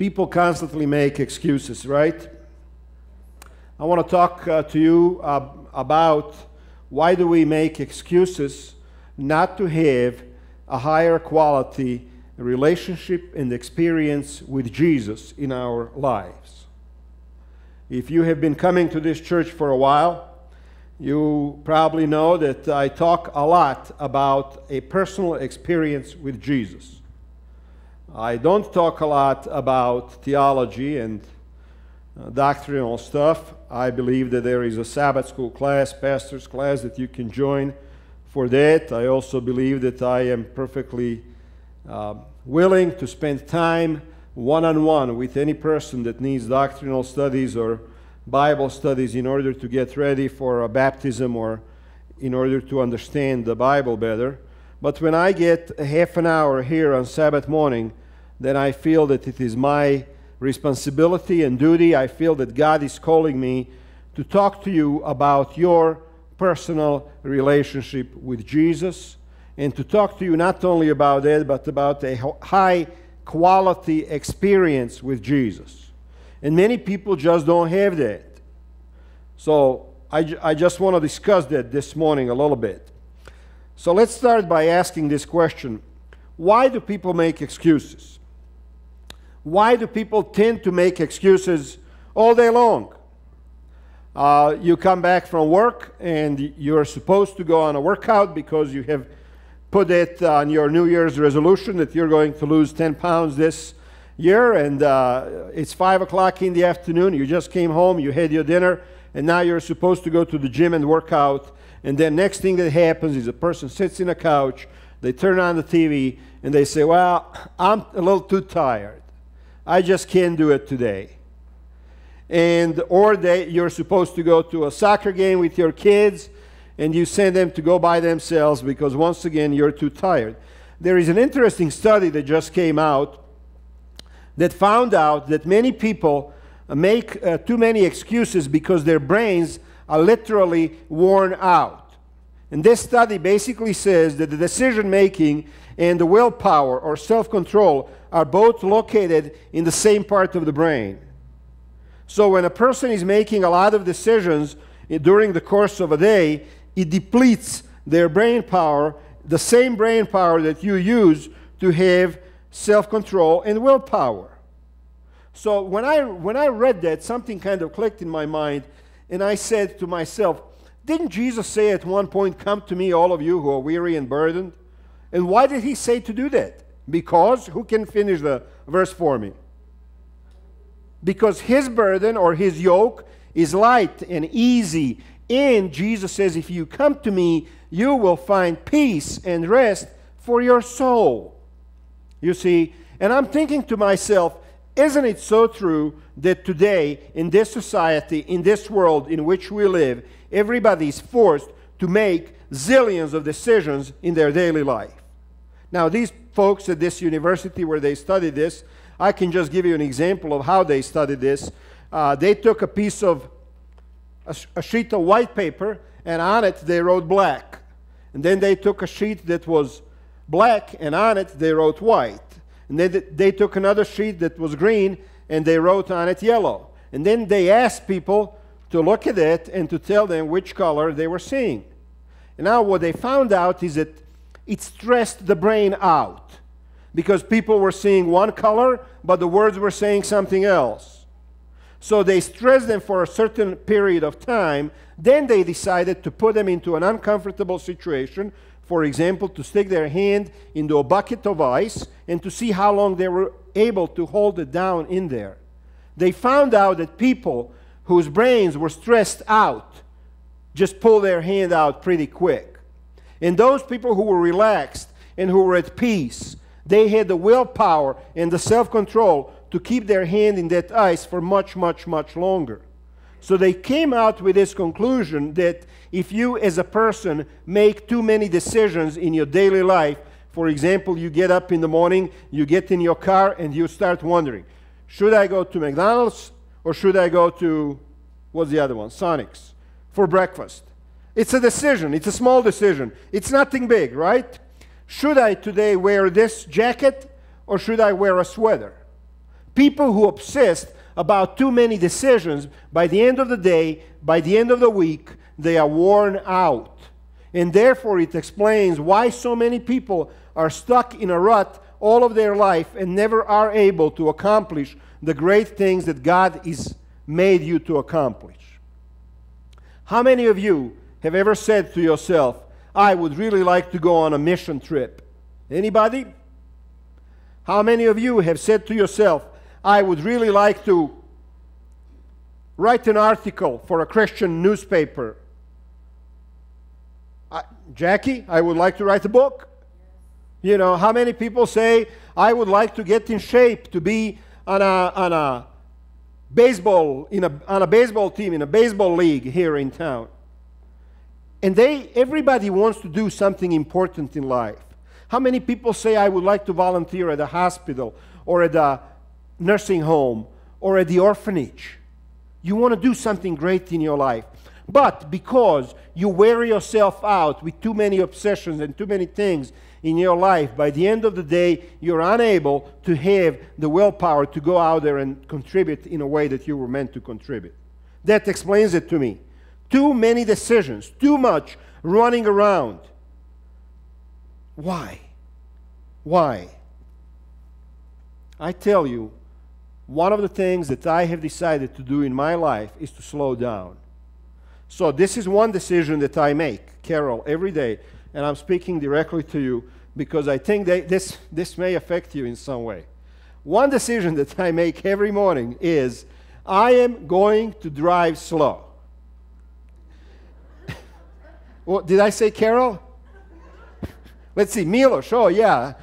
People constantly make excuses, right? I want to talk to you about why do we make excuses not to have a higher quality relationship and experience with Jesus in our lives. If you have been coming to this church for a while, you probably know that I talk a lot about a personal experience with Jesus. I don't talk a lot about theology and doctrinal stuff. I believe that there is a Sabbath school class, pastor's class that you can join for that. I also believe that I am perfectly willing to spend time one-on-one with any person that needs doctrinal studies or Bible studies in order to get ready for a baptism or in order to understand the Bible better. But when I get a half an hour here on Sabbath morning, then I feel that it is my responsibility and duty. I feel that God is calling me to talk to you about your personal relationship with Jesus, and to talk to you not only about that, but about a high quality experience with Jesus. And many people just don't have that. So I just want to discuss that this morning a little bit. So let's start by asking this question. Why do people make excuses? Why do people tend to make excuses all day long? You come back from work and you're supposed to go on a workout because you have put it on your New Year's resolution that you're going to lose 10 pounds this year, and it's 5 o'clock in the afternoon. You just came home, you had your dinner, and now you're supposed to go to the gym and work out. And then next thing that happens is a person sits in a couch, they turn on the TV, and they say, well, I'm a little too tired. I just can't do it today. Or you're supposed to go to a soccer game with your kids, and you send them to go by themselves because once again you're too tired. There is an interesting study that just came out that found out that many people make too many excuses because their brains are literally worn out. And this study basically says that the decision-making and the willpower or self-control are both located in the same part of the brain. So when a person is making a lot of decisions during the course of a day, it depletes their brain power, the same brain power that you use to have self-control and willpower. So when I read that, something kind of clicked in my mind, and I said to myself, didn't Jesus say at one point, come to me, all of you who are weary and burdened? And why did he say to do that? Because, who can finish the verse for me? Because his burden or his yoke is light and easy. And Jesus says, if you come to me, you will find peace and rest for your soul. You see, and I'm thinking to myself, isn't it so true that today, in this society, in this world in which we live, everybody is forced to make zillions of decisions in their daily life? Now, these folks at this university where they studied this, I can just give you an example of how they studied this. They took a sheet of white paper, and on it they wrote black. And then they took a sheet that was black, and on it they wrote white. And then they took another sheet that was green, and they wrote on it yellow. And then they asked people to look at it and to tell them which color they were seeing. And now what they found out is that it stressed the brain out, because people were seeing one color, but the words were saying something else. So they stressed them for a certain period of time. Then they decided to put them into an uncomfortable situation, for example, to stick their hand into a bucket of ice and to see how long they were able to hold it down in there. They found out that people whose brains were stressed out just pull their hand out pretty quick. And those people who were relaxed and who were at peace, they had the willpower and the self-control to keep their hand in that ice for much, much, much longer. So they came out with this conclusion that if you as a person make too many decisions in your daily life, for example, you get up in the morning, you get in your car, and you start wondering, should I go to McDonald's or should I go to, what's the other one, Sonic's, for breakfast? It's a decision. It's a small decision. It's nothing big, right? Should I today wear this jacket or should I wear a sweater? People who obsessed about too many decisions, by the end of the day, by the end of the week, they are worn out. And therefore it explains why so many people are stuck in a rut all of their life and never are able to accomplish the great things that God has made you to accomplish. How many of you have ever said to yourself, I would really like to go on a mission trip? Anybody? How many of you have said to yourself, I would really like to write an article for a Christian newspaper? Jackie, I would like to write a book. You know, how many people say, I would like to get in shape to be on a baseball team, in a baseball league here in town? And everybody wants to do something important in life. How many people say, I would like to volunteer at a hospital or at a nursing home or at the orphanage? You want to do something great in your life. But because you wear yourself out with too many obsessions and too many things in your life, by the end of the day, you're unable to have the willpower to go out there and contribute in a way that you were meant to contribute. That explains it to me. Too many decisions, too much running around. Why? Why? I tell you, one of the things that I have decided to do in my life is to slow down. So this is one decision that I make, Carol, every day. And I'm speaking directly to you because I think that this may affect you in some way. One decision that I make every morning is, I am going to drive slow. Well, did I say Carol? Let's see, Milos, oh yeah,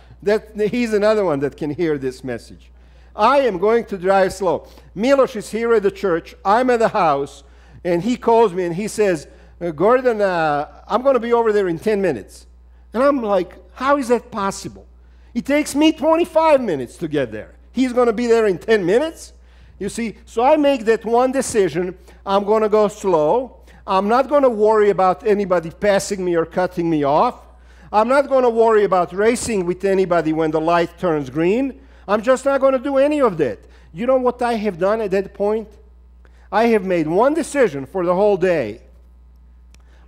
he's another one that can hear this message. I am going to drive slow. Milos is here at the church, I'm at the house, and he calls me and he says, Gordon, I'm going to be over there in 10 minutes. And I'm like, how is that possible? It takes me 25 minutes to get there. He's going to be there in 10 minutes? You see, so I make that one decision, I'm going to go slow. I'm not going to worry about anybody passing me or cutting me off. I'm not going to worry about racing with anybody when the light turns green. I'm just not going to do any of that. You know what I have done at that point? I have made one decision for the whole day.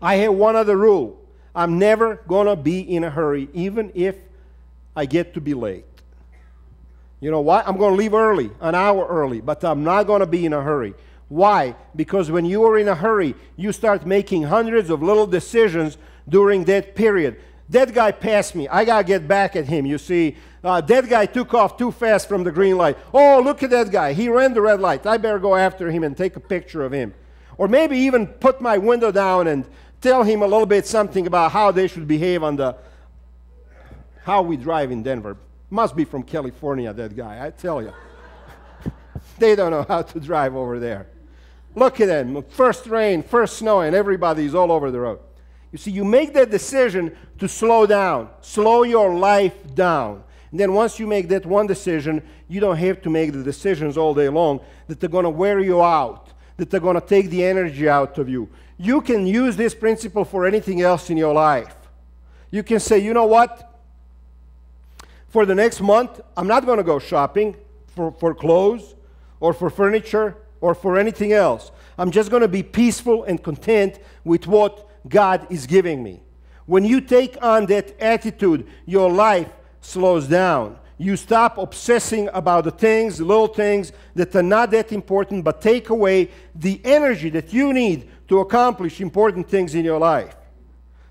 I have one other rule. I'm never going to be in a hurry, even if I get to be late. You know what? I'm going to leave early, an hour early, but I'm not going to be in a hurry. Why? Because when you are in a hurry, you start making hundreds of little decisions during that period. That guy passed me. I got to get back at him, you see. That guy took off too fast from the green light. Oh, look at that guy. He ran the red light. I better go after him and take a picture of him. Or maybe even put my window down and tell him a little bit something about how they should behave on how we drive in Denver. Must be from California, that guy, I tell you. They don't know how to drive over there. Look at them. First rain, first snow, and everybody's all over the road. You see, you make that decision to slow down. Slow your life down. And then once you make that one decision, you don't have to make the decisions all day long that they're going to wear you out, that they're going to take the energy out of you. You can use this principle for anything else in your life. You can say, you know what? For the next month, I'm not going to go shopping for clothes or for furniture or for anything else. I'm just going to be peaceful and content with what God is giving me. When you take on that attitude, your life slows down. You stop obsessing about the things, the little things that are not that important, but take away the energy that you need to accomplish important things in your life.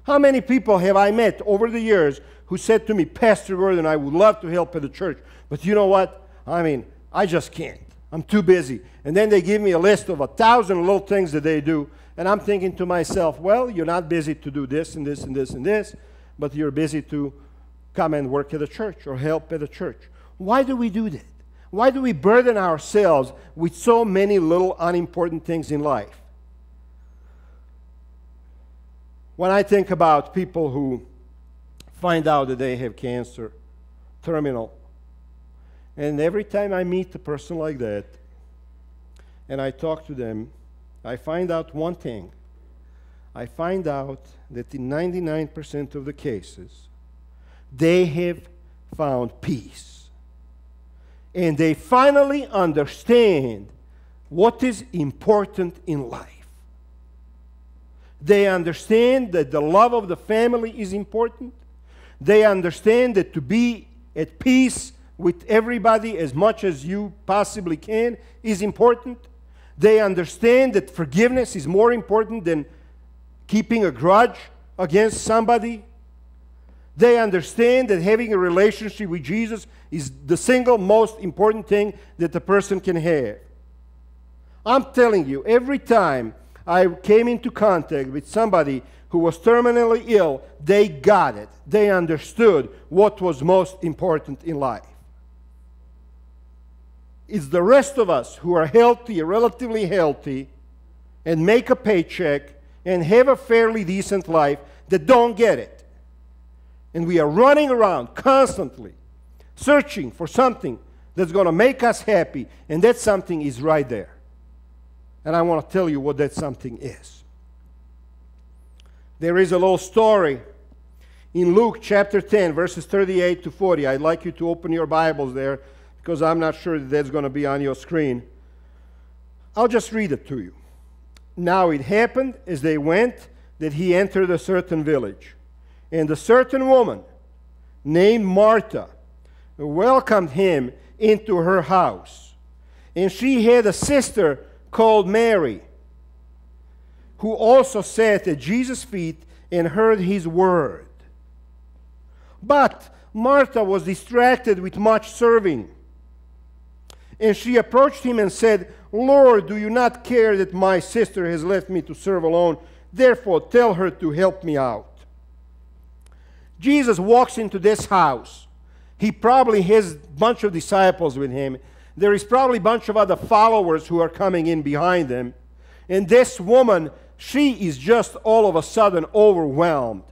How many people have I met over the years who said to me, Pastor Gordon, I would love to help at the church, but you know what? I just can't. I'm too busy. And then they give me a list of 1,000 little things that they do, and I'm thinking to myself, well, you're not busy to do this and this and this and this, but you're busy to come and work at a church or help at a church. Why do we do that? Why do we burden ourselves with so many little unimportant things in life? When I think about people who find out that they have cancer, terminal, and every time I meet a person like that and I talk to them, I find out one thing. I find out that in 99% of the cases, they have found peace. and they finally understand what is important in life. They understand that the love of the family is important. They understand that to be at peace with everybody as much as you possibly can is important. They understand that forgiveness is more important than keeping a grudge against somebody. They understand that having a relationship with Jesus is the single most important thing that a person can have. I'm telling you, every time I came into contact with somebody who was terminally ill, they got it. They understood what was most important in life. It's the rest of us who are healthy, relatively healthy, and make a paycheck and have a fairly decent life that don't get it. And we are running around constantly searching for something that's going to make us happy, and that something is right there. And I want to tell you what that something is. There is a little story in Luke chapter 10, verses 38 to 40. I'd like you to open your Bibles there because I'm not sure that that's going to be on your screen. I'll just read it to you. Now it happened as they went that he entered a certain village. And a certain woman named Martha welcomed him into her house. And she had a sister called Mary, who also sat at Jesus' feet and heard his word. But Martha was distracted with much serving. And she approached him and said, Lord, do you not care that my sister has left me to serve alone? Therefore, tell her to help me out. Jesus walks into this house. He probably has a bunch of disciples with him. There is probably a bunch of other followers who are coming in behind him. And this woman, she is just all of a sudden overwhelmed.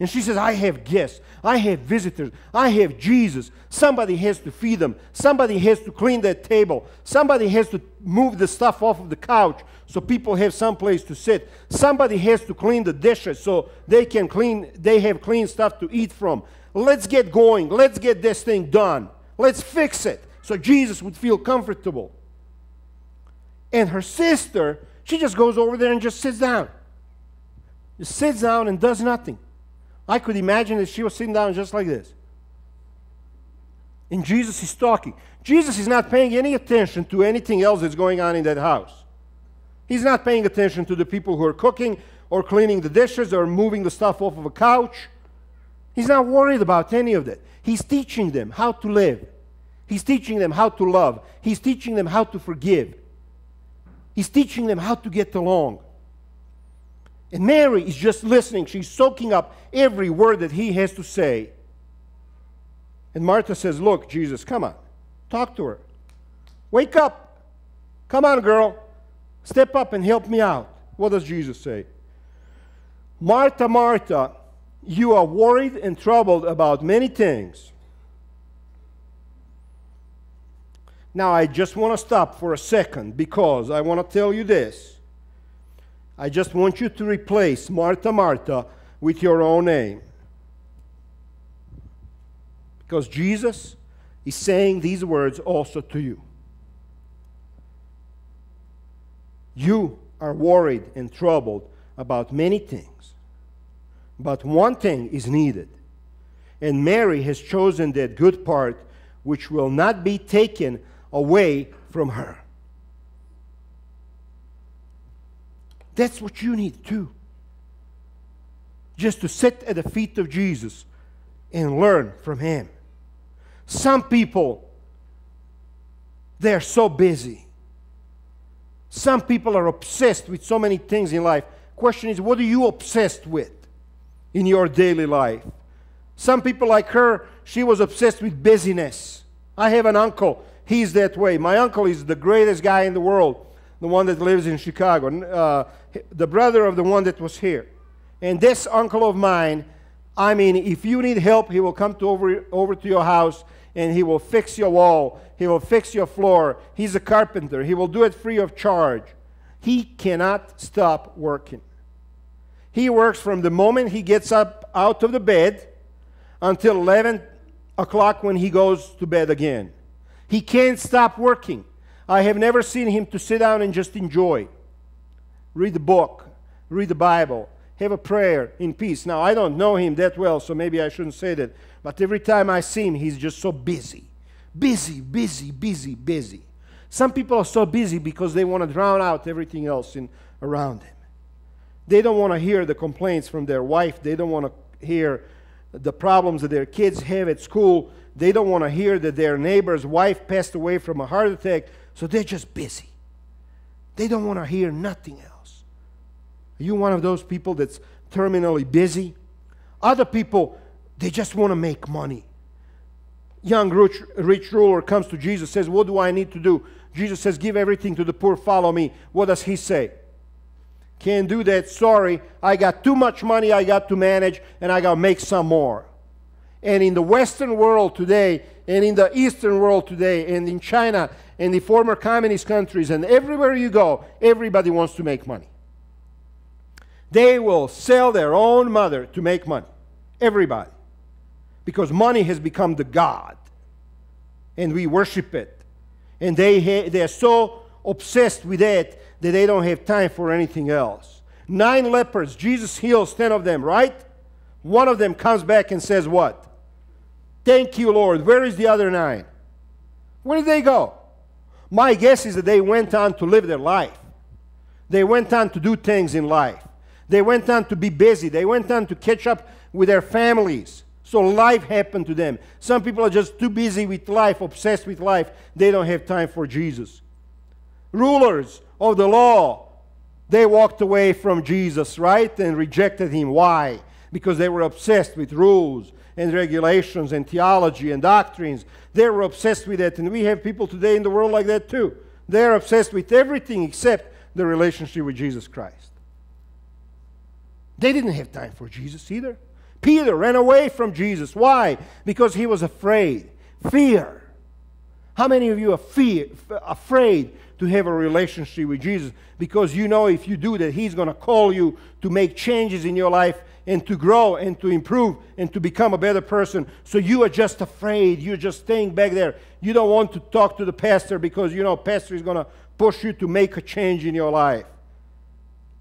And she says, I have guests. I have visitors. I have Jesus. Somebody has to feed them. Somebody has to clean that table. Somebody has to move the stuff off of the couch so people have some place to sit. Somebody has to clean the dishes so they have clean stuff to eat from. Let's get going. Let's get this thing done. Let's fix it so Jesus would feel comfortable. And her sister, she just goes over there and just sits down. Just sits down and does nothing. I could imagine that she was sitting down just like this. And Jesus is talking. Jesus is not paying any attention to anything else that's going on in that house. He's not paying attention to the people who are cooking or cleaning the dishes or moving the stuff off of a couch. He's not worried about any of that. He's teaching them how to live. He's teaching them how to love. He's teaching them how to forgive. He's teaching them how to get along. And Mary is just listening. She's soaking up every word that he has to say. And Martha says, look, Jesus, come on. Talk to her. Wake up. Come on, girl. Step up and help me out. What does Jesus say? Martha, Martha, you are worried and troubled about many things. Now, I just want to stop for a second because I want to tell you this. I just want you to replace Martha, Martha with your own name. Because Jesus is saying these words also to you. You are worried and troubled about many things, but one thing is needed. And Mary has chosen that good part which will not be taken away from her. That's what you need too. Just to sit at the feet of Jesus and learn from him. Some people, they're so busy. Some people are obsessed with so many things in life. Question is, what are you obsessed with in your daily life? Some people like her, she was obsessed with busyness. I have an uncle. He's that way. My uncle is the greatest guy in the world, the one that lives in Chicago, the brother of the one that was here. And this uncle of mine, I mean, if you need help, he will come over to your house and he will fix your wall. He will fix your floor. He's a carpenter. He will do it free of charge. He cannot stop working. He works from the moment he gets up out of the bed until 11 o'clock when he goes to bed again. He can't stop working. I have never seen him to sit down and just enjoy. Read the book, read the Bible, have a prayer in peace. Now, I don't know him that well, so maybe I shouldn't say that. But every time I see him, he's just so busy. Busy, busy, busy, busy. Some people are so busy because they want to drown out everything else around them. They don't want to hear the complaints from their wife. They don't want to hear the problems that their kids have at school. They don't want to hear that their neighbor's wife passed away from a heart attack. So they're just busy. They don't want to hear nothing else. Are you one of those people that's terminally busy? Other people, they just want to make money. Young rich ruler comes to Jesus, says, what do I need to do? Jesus says, give everything to the poor, follow me. What does he say? Can't do that, sorry. I got too much money I got to manage, and I got to make some more. And in the Western world today, and in the Eastern world today, and in China, and the former communist countries, and everywhere you go, everybody wants to make money. They will sell their own mother to make money. Everybody. Because money has become the God. And we worship it. And they are so obsessed with that that they don't have time for anything else. 9 lepers, Jesus heals 10 of them, right? One of them comes back and says what? Thank you, Lord. Where is the other 9? Where did they go? My guess is that they went on to live their life. They went on to do things in life. They went on to be busy. They went on to catch up with their families. So life happened to them. Some people are just too busy with life, obsessed with life. They don't have time for Jesus. Rulers of the law, they walked away from Jesus, right? And rejected him. Why? Because they were obsessed with rules and regulations and theology and doctrines. They were obsessed with that. And we have people today in the world like that too. They're obsessed with everything except the relationship with Jesus Christ. They didn't have time for Jesus either. Peter ran away from Jesus. Why? Because he was afraid. Fear. How many of you are afraid to have a relationship with Jesus? Because you know if you do that, he's going to call you to make changes in your life and to grow and to improve and to become a better person. So you are just afraid. You're just staying back there. You don't want to talk to the pastor because you know pastor is going to push you to make a change in your life.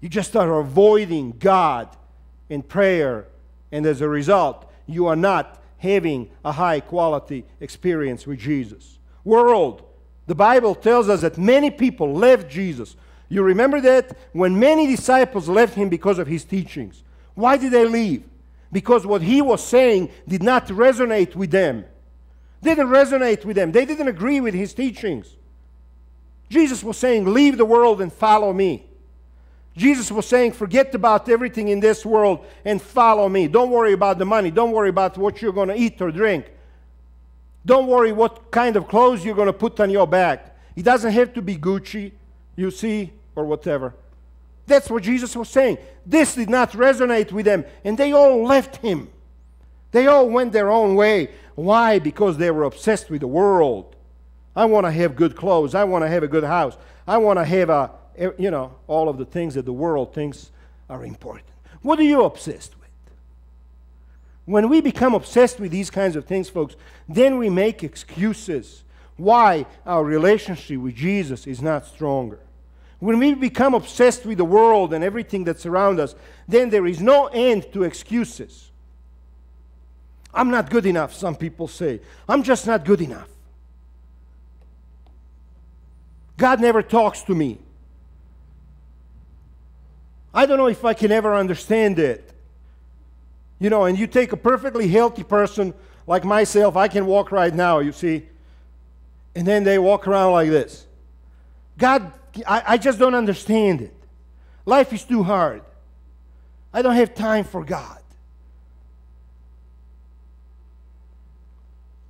You just are avoiding God in prayer. And as a result, you are not having a high-quality experience with Jesus. World, the Bible tells us that many people left Jesus. You remember that? When many disciples left him because of his teachings. Why did they leave? Because what he was saying did not resonate with them. Didn't resonate with them. They didn't agree with his teachings. Jesus was saying, leave the world and follow me. Jesus was saying, forget about everything in this world and follow me. Don't worry about the money. Don't worry about what you're going to eat or drink. Don't worry what kind of clothes you're going to put on your back. It doesn't have to be Gucci, you see, or whatever. That's what Jesus was saying. This did not resonate with them, and they all left him. They all went their own way. Why? Because they were obsessed with the world. I want to have good clothes. I want to have a good house. I want to have all of the things that the world thinks are important. What are you obsessed with? When we become obsessed with these kinds of things, folks, then we make excuses why our relationship with Jesus is not stronger. When we become obsessed with the world and everything that's around us, then there is no end to excuses. I'm not good enough, some people say. I'm just not good enough. God never talks to me. I don't know if I can ever understand it. You know, and you take a perfectly healthy person like myself, I can walk right now, you see, and then they walk around like this. God, I just don't understand it. Life is too hard. I don't have time for God.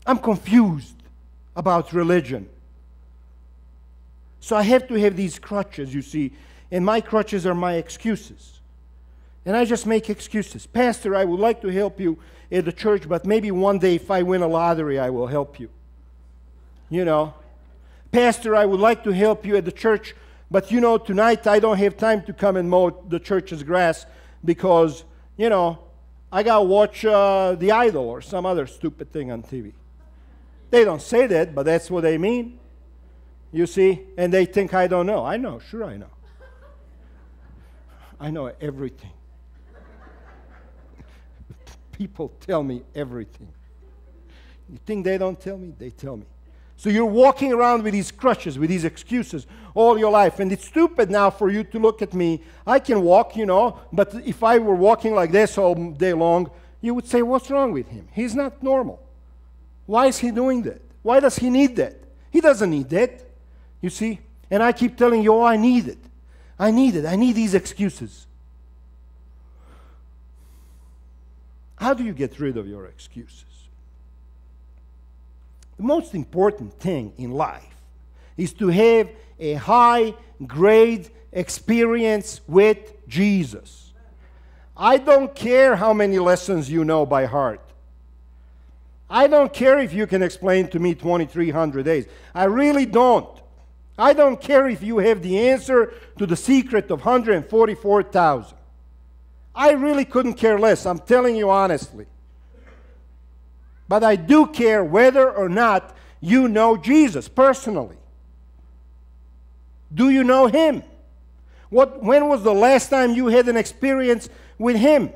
I'm confused about religion. So I have to have these crutches, you see, and my crutches are my excuses. And I just make excuses. Pastor, I would like to help you at the church, but maybe one day if I win a lottery, I will help you. You know. Pastor, I would like to help you at the church, but you know, tonight I don't have time to come and mow the church's grass because, you know, I got to watch The Idol or some other stupid thing on TV. They don't say that, but that's what they mean. You see? And they think I don't know. I know. Sure I know. I know everything. People tell me everything. You think they don't tell me? They tell me. So you're walking around with these crutches, with these excuses all your life. And it's stupid now for you to look at me. I can walk, but if I were walking like this all day long, you would say, what's wrong with him? He's not normal. Why is he doing that? Why does he need that? He doesn't need that. You see? And I keep telling you, I need it. I need it. I need these excuses. How do you get rid of your excuses? The most important thing in life is to have a high-grade experience with Jesus. I don't care how many lessons you know by heart. I don't care if you can explain to me 2,300 days. I really don't. I don't care if you have the answer to the secret of 144,000. I really couldn't care less. I'm telling you honestly. But I do care whether or not you know Jesus personally. Do you know Him? When was the last time you had an experience with Him?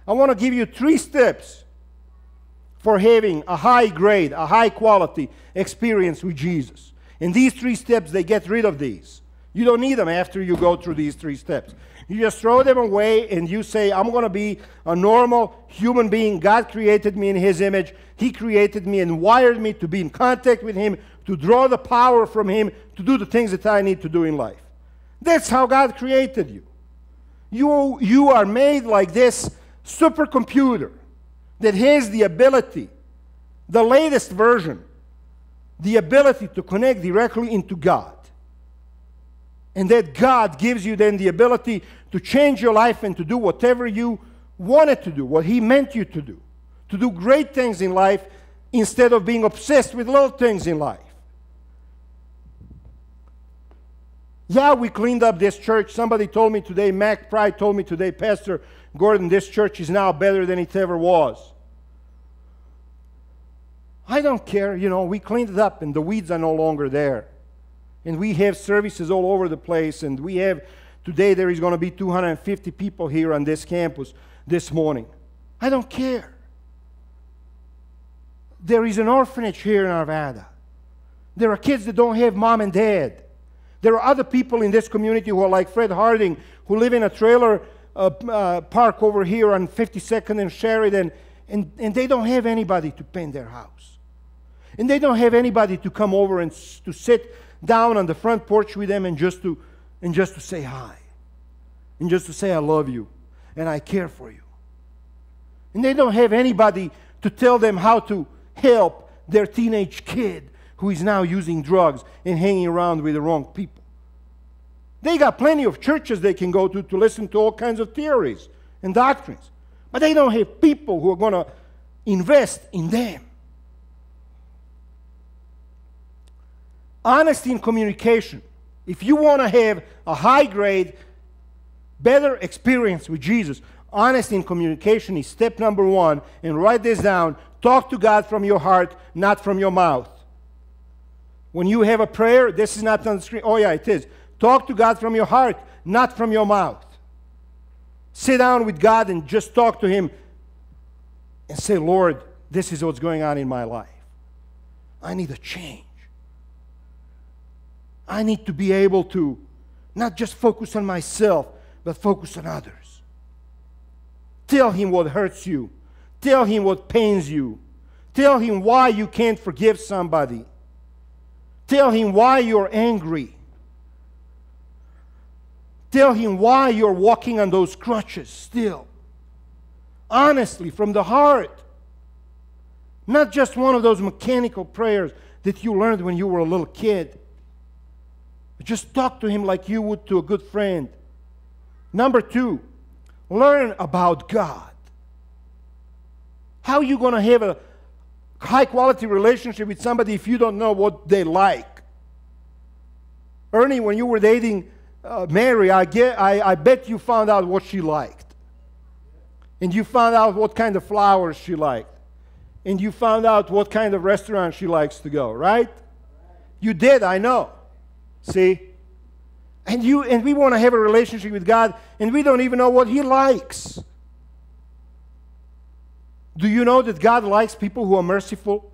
I want to give you 3 steps for having a high grade, a high quality experience with Jesus. And these 3 steps, they get rid of these. You don't need them after you go through these 3 steps. You just throw them away and you say, I'm going to be a normal human being. God created me in His image. He created me and wired me to be in contact with Him, to draw the power from Him, to do the things that I need to do in life. That's how God created you. You are made like this supercomputer that has the ability, the latest version, the ability to connect directly into God. And that God gives you then the ability to change your life and to do whatever you wanted to do, what He meant you to do great things in life instead of being obsessed with little things in life. Yeah, we cleaned up this church. Somebody told me today, Mac Pride told me today, Pastor Gordon, this church is now better than it ever was. I don't care, we cleaned it up and the weeds are no longer there. And we have services all over the place, and today there is going to be 250 people here on this campus this morning. I don't care. There is an orphanage here in Arvada. There are kids that don't have mom and dad. There are other people in this community who are like Fred Harding, who live in a trailer park over here on 52nd and Sheridan, and they don't have anybody to paint their house. And they don't have anybody to come over and to sit down on the front porch with them and just to say hi. And just to say I love you and I care for you. And they don't have anybody to tell them how to help their teenage kid who is now using drugs and hanging around with the wrong people. They got plenty of churches they can go to listen to all kinds of theories and doctrines. But they don't have people who are going to invest in them. Honesty in communication. If you want to have a high grade, better experience with Jesus, honesty in communication is step number 1. And write this down. Talk to God from your heart, not from your mouth. When you have a prayer, this is not on the screen. Oh yeah, it is. Talk to God from your heart, not from your mouth. Sit down with God and just talk to Him and say, Lord, this is what's going on in my life. I need a change. I need to be able to not just focus on myself, but focus on others. Tell Him what hurts you. Tell Him what pains you. Tell Him why you can't forgive somebody. Tell Him why you're angry. Tell Him why you're walking on those crutches still. Honestly, from the heart. Not just one of those mechanical prayers that you learned when you were a little kid. Just talk to Him like you would to a good friend. Number 2, learn about God. How are you going to have a high-quality relationship with somebody if you don't know what they like? Ernie, when you were dating Mary, I bet you found out what she liked. And you found out what kind of flowers she liked. and you found out what kind of restaurant she likes to go, right? You did, I know. See? And we want to have a relationship with God, and we don't even know what He likes. Do you know that God likes people who are merciful?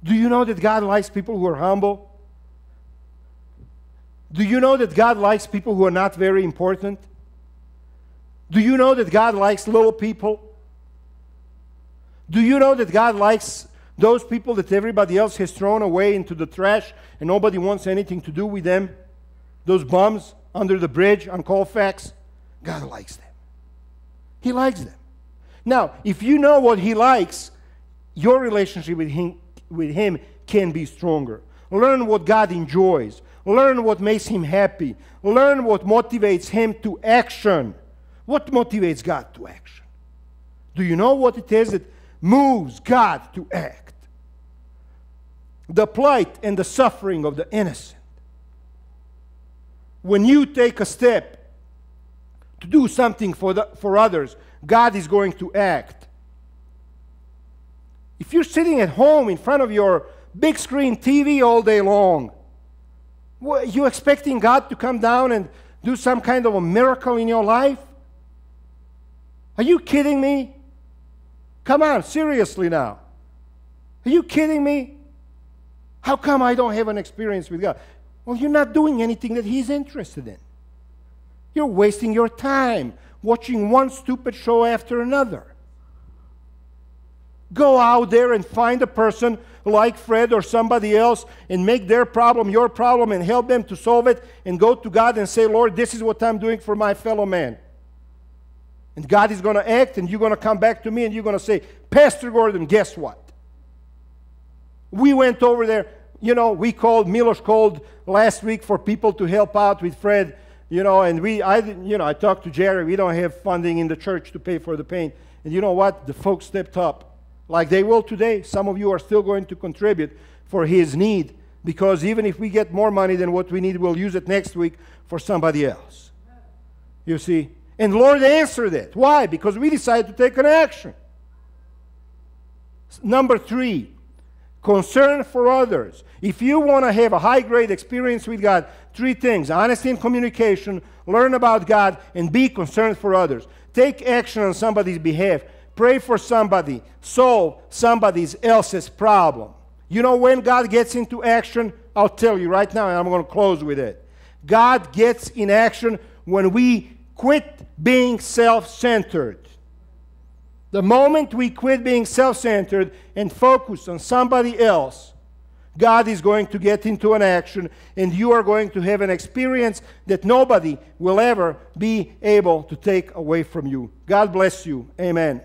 Do you know that God likes people who are humble? Do you know that God likes people who are not very important? Do you know that God likes little people? Do you know that God likes those people that everybody else has thrown away into the trash and nobody wants anything to do with them? Those bums under the bridge on Colfax? God likes them. He likes them. Now, if you know what He likes, your relationship with Him can be stronger. Learn what God enjoys. Learn what makes Him happy. Learn what motivates Him to action. What motivates God to action? Do you know what it is that moves God to act? The plight and the suffering of the innocent. When you take a step to do something for others, God is going to act. If you're sitting at home in front of your big screen TV all day long, are you expecting God to come down and do some kind of a miracle in your life? Are you kidding me? Come on, seriously now. Are you kidding me? How come I don't have an experience with God? Well, you're not doing anything that He's interested in. You're wasting your time watching one stupid show after another. Go out there and find a person like Fred or somebody else and make their problem your problem and help them to solve it, and go to God and say, Lord, this is what I'm doing for my fellow man. And God is going to act, and you're going to come back to me and you're going to say, Pastor Gordon, guess what? We went over there, Milos called last week for people to help out with Fred, and I talked to Jerry. We don't have funding in the church to pay for the paint. And you know what? The folks stepped up like they will today. Some of you are still going to contribute for his need, because even if we get more money than what we need, we'll use it next week for somebody else. You see? And the Lord answered it. Why? Because we decided to take an action. Number 3, concern for others. If you want to have a high-grade experience with God, 3 things: honesty and communication, learn about God, and be concerned for others. Take action on somebody's behalf. Pray for somebody. Solve somebody else's problem. You know when God gets into action? I'll tell you right now, and I'm going to close with it. God gets in action when we quit being self-centered. The moment we quit being self-centered and focus on somebody else, God is going to get into an action, and you are going to have an experience that nobody will ever be able to take away from you. God bless you. Amen.